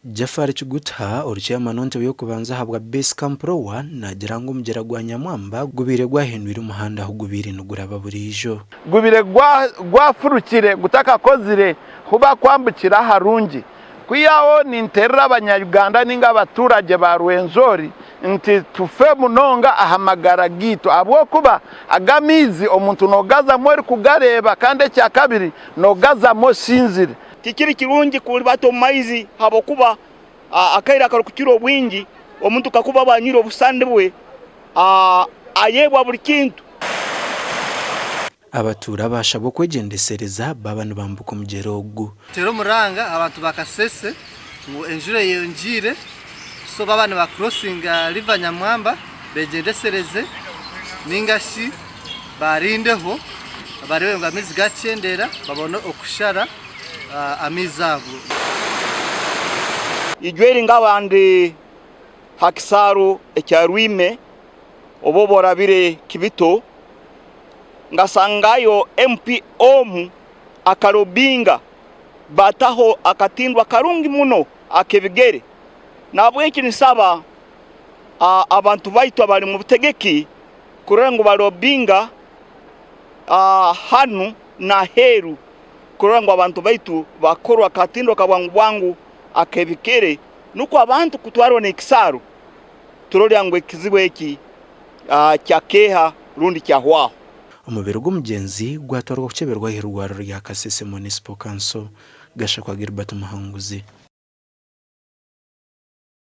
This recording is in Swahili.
Jafari Chugutha uruchairman w'intebe yo kubanza habwa base camp rowa nagira ngo mugyera gwa Nyamwamba gubire gwahenwira umuhanda aho gubire nuguraba burijo gubire gwafurukire gutaka kozire huba kwambukira harungi kwiyaho ninterera abanyarwanda ninga abaturage ba Rwenzori nti tufe munonga ahamagara gitu abwo kuba agamizi omuntu nogaza mweri kugareba kandi cya kabiri nogaza mo sinzire kikiri kirungi kuri bato maizi habo kuba akaira karukukiro bwingi omuntu kakuba banyiro busande bwe ayebwa buri kintu abatuura bashabo kwegyendesereza baba nibambuka omugera ogu tero muranga abantu ba Kasese mu enjure yonjire so baba ne ba crossing river Nyamwamba begendesereze ningashi barindeho barebe ngo amizi gacendera babone okushara amizabu ijweri ngabandi hakisaru ekyarwime oboborabire kibito ngasangayo MP omu akarobinga bataho akatindwa karungi muno akebigere nabwe iki nisaba abantu baitu abali mu butegeki kurengo barobinga hanu na heru kurengo abantu baitu bakorwa katindwa kabwangu akebikere nuko abantu kutwarwa ekisaro turori ngo ekizibwe eki kyakeha rundi kyahwaho umubiri gw'umugenzi gwatwarwa kuceberwa hirwaro rya Kasese Municipal Council gashakwa Gilbert Muhanguzi.